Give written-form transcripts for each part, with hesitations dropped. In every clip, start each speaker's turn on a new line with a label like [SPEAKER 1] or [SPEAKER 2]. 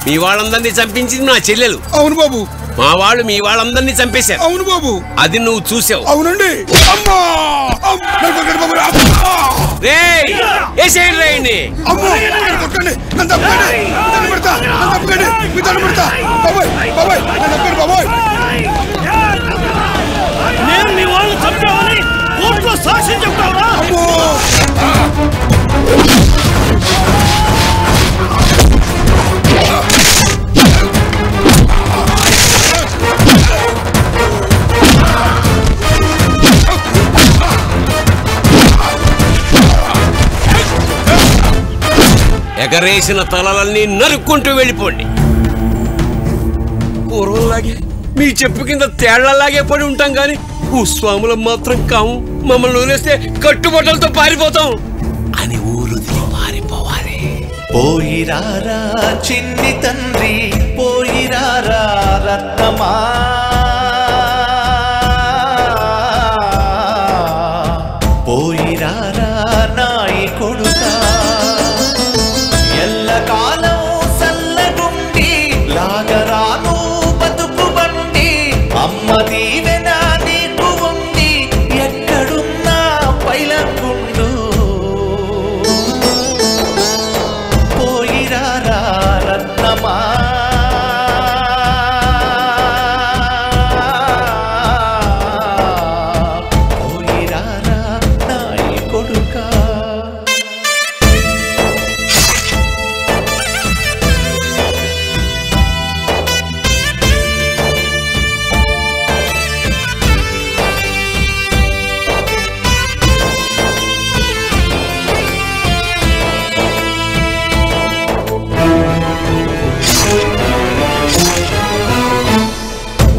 [SPEAKER 1] మీ వాళ్ళందరినీ చంపించింది నా చెల్లెలు.
[SPEAKER 2] అవును బాబు.
[SPEAKER 1] మా వాళ్ళు మీ వాళ్ళందరినీ చంపేశారు.
[SPEAKER 2] అవును బాబు.
[SPEAKER 1] అది నువ్వు చూసావు.
[SPEAKER 2] అవునండి.
[SPEAKER 3] నేను మీ వాళ్ళు చంపావని కోర్టులో సాక్ష్యం చెప్తావా?
[SPEAKER 1] ఎగరేసిన తలలన్నీ నరుక్కుంటూ వెళ్ళిపోండి. పూర్వంలాగే మీ చెప్పు కింద తేళ్లలాగే పడి ఉంటాం గాని భూస్వాములం మాత్రం కాము. మమ్మల్ని వదిలేస్తే కట్టుబట్టలతో పారిపోతాం అని ఊరు పారిపోవాలి.
[SPEAKER 4] పోయిరారా చిన్ని తండ్రి, పోయిరారా రత్నమా, పోయిరారా నాయి కొడుకా, ఎల్లకాలం సల్లగుండి లాగరాను బతుకు బండి, అమ్మ దీవెన నీకు ఉంది ఎక్కడున్నా పైలంగుండు. పోయిరారా రత్నమా, పోయిరారా నాయి కొడుకా.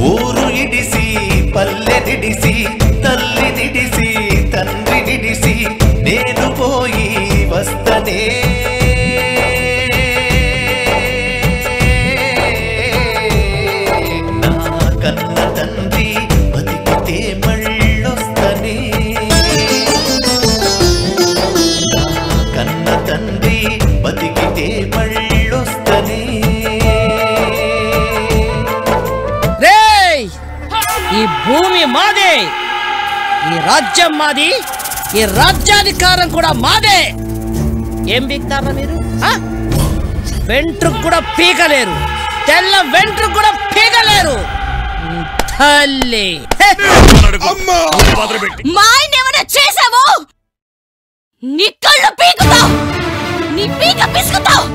[SPEAKER 4] ఊరు ఇడిసి పల్లె నిడిసి తల్లి నిడిసి తండ్రి నిడిసి నేను పోయి వస్తనే, నా కన్న తండ్రి బతికితే మళ్ళొస్తనే, నా కన్న తండ్రి బతికితే మళ్ళొస్తనే.
[SPEAKER 5] ఈ భూమి మాదే, ఈ రాజ్యం మాది, ఈ రాజ్యాధికారం కూడా మాదే. ఏం పీకుతారా మీరు? వెంట్రుకు కూడా పీకలేరు, తెల్ల వెంట్రుకు కూడా పీకలేరు. తల్లి
[SPEAKER 6] మా ఆయన ఏమైనా చేసావో నీ కళ్ళు పీకుతావు, నీ పీక పిసుకుతావు,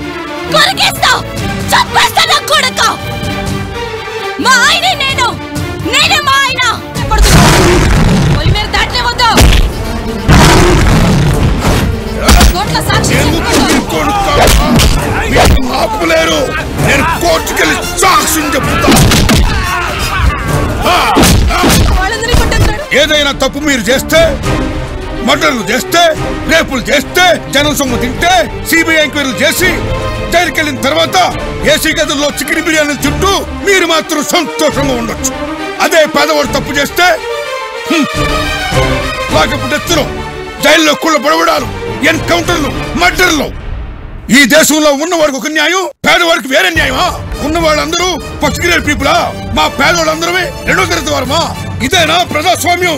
[SPEAKER 6] కొరికేస్తావు, చంపేస్తా నా కొడుకు. మా ఆయన నేను, నేనే మా ఆయన. మీరు దాంట్లో వద్దు. కోర్టులో సాక్షి
[SPEAKER 2] ఆపులేరు. నేను కోర్టుకెళ్ళి సాక్ష్యం చెప్తా. ఏదైనా తప్పు మీరు చేస్తే, మర్డర్లు చేస్తే, రేపులు చేస్తే, జనం సొమ్ము తింటే సిబిఐ ఎంక్వైరీలు చేసి జైలుకెళ్ళిన తర్వాత ఏసీ గదుల్లో చికెన్ బిర్యానీ చుట్టూ మీరు మాత్రం సంతోషంగా ఉండొచ్చు. అదే పేదవాడు తప్పు చేస్తే లాకప్ డెత్తులు, జైల్లో కుళ్ళ పడవడాలు, ఎన్కౌంటర్లు, మర్డర్లు. ఈ దేశంలో ఉన్నవాడికి ఒక న్యాయం, పేదవాడికి వేరే న్యాయమా? ఉన్నవాళ్ళందరూ ఫస్ట్ గ్రేడ్ పీపులా? మా పేదవాళ్ళందరమే రెండో తరగతి వారమా? ఇదేనా ప్రజాస్వామ్యం?